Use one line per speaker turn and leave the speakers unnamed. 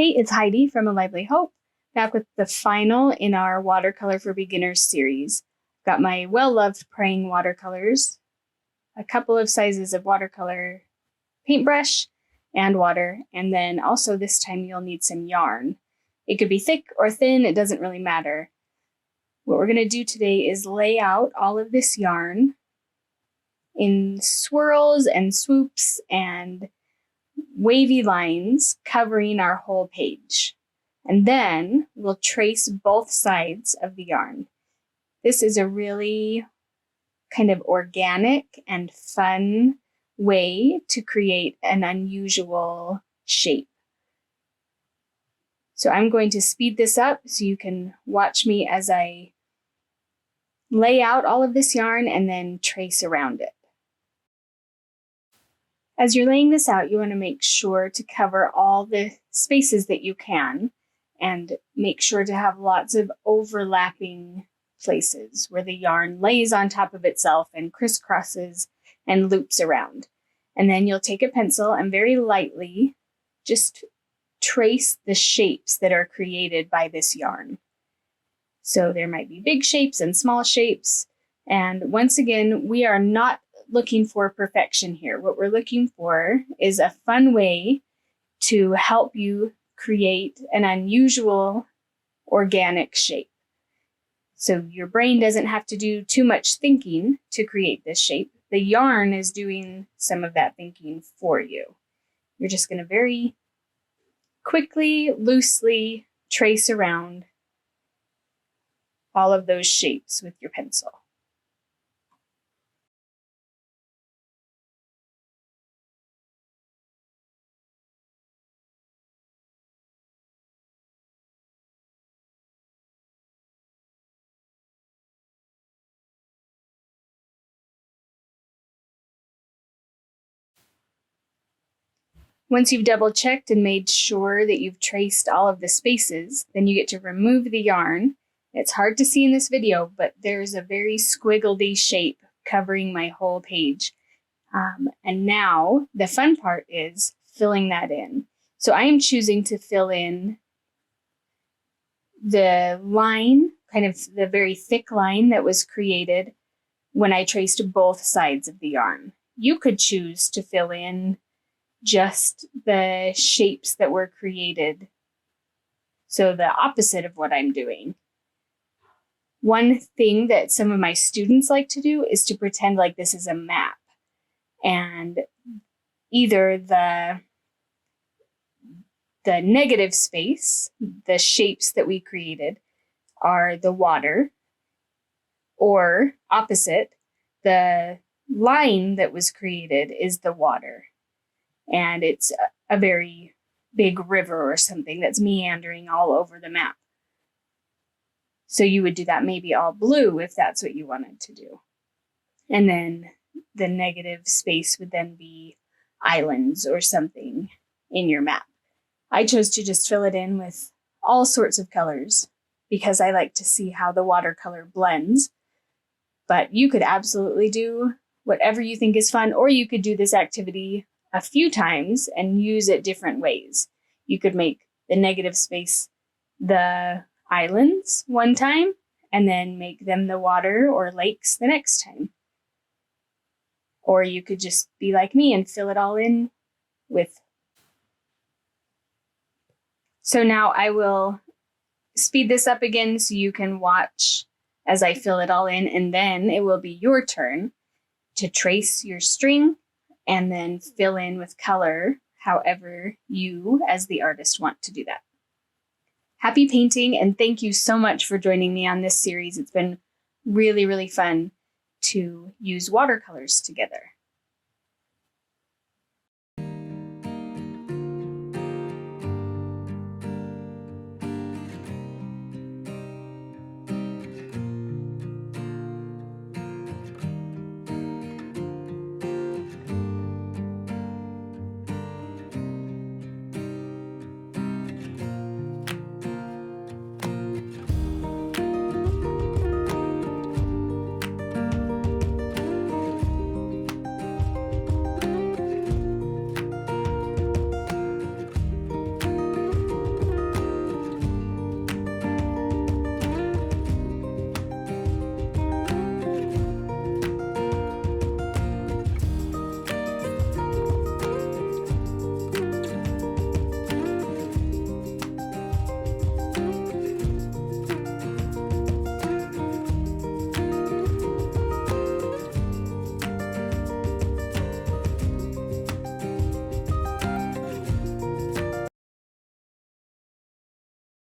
Hey, it's Heidi from A Lively Hope, back with the final in our Watercolor for Beginners series. Got my well-loved praying watercolors, a couple of sizes of watercolor paintbrush and water, and then also this time you'll need some yarn. It could be thick or thin, it doesn't really matter. What we're going to do today is lay out all of this yarn in swirls and swoops and wavy lines covering our whole page. And then we'll trace both sides of the yarn. This is a really kind of organic and fun way to create an unusual shape. So I'm going to speed this up so you can watch me as I lay out all of this yarn and then trace around it. As you're laying this out, you want to make sure to cover all the spaces that you can and make sure to have lots of overlapping places where the yarn lays on top of itself and crisscrosses and loops around. And then you'll take a pencil and very lightly just trace the shapes that are created by this yarn. So there might be big shapes and small shapes. And once again, we are not looking for perfection here. What we're looking for is a fun way to help you create an unusual organic shape. So your brain doesn't have to do too much thinking to create this shape. The yarn is doing some of that thinking for you. You're just going to very quickly, loosely trace around all of those shapes with your pencil. Once you've double checked and made sure that you've traced all of the spaces, then you get to remove the yarn. It's hard to see in this video, but there's a very squiggledy shape covering my whole page. And now the fun part is filling that in. So I am choosing to fill in the line, kind of the very thick line that was created when I traced both sides of the yarn. You could choose to fill in just the shapes that were created. So the opposite of what I'm doing. One thing that some of my students like to do is to pretend like this is a map. And either the negative space, the shapes that we created, are the water, or opposite, the line that was created is the water. And it's a very big river or something that's meandering all over the map. So you would do that maybe all blue if that's what you wanted to do. And then the negative space would then be islands or something in your map. I chose to just fill it in with all sorts of colors because I like to see how the watercolor blends. But you could absolutely do whatever you think is fun, or you could do this activity a few times and use it different ways. You could make the negative space the islands one time and then make them the water or lakes the next time. Or you could just be like me and fill it all in with. So now I will speed this up again so you can watch as I fill it all in, and then it will be your turn to trace your string and then fill in with color however you, as the artist, want to do that. Happy painting, and thank you so much for joining me on this series. It's been really, really fun to use watercolors together.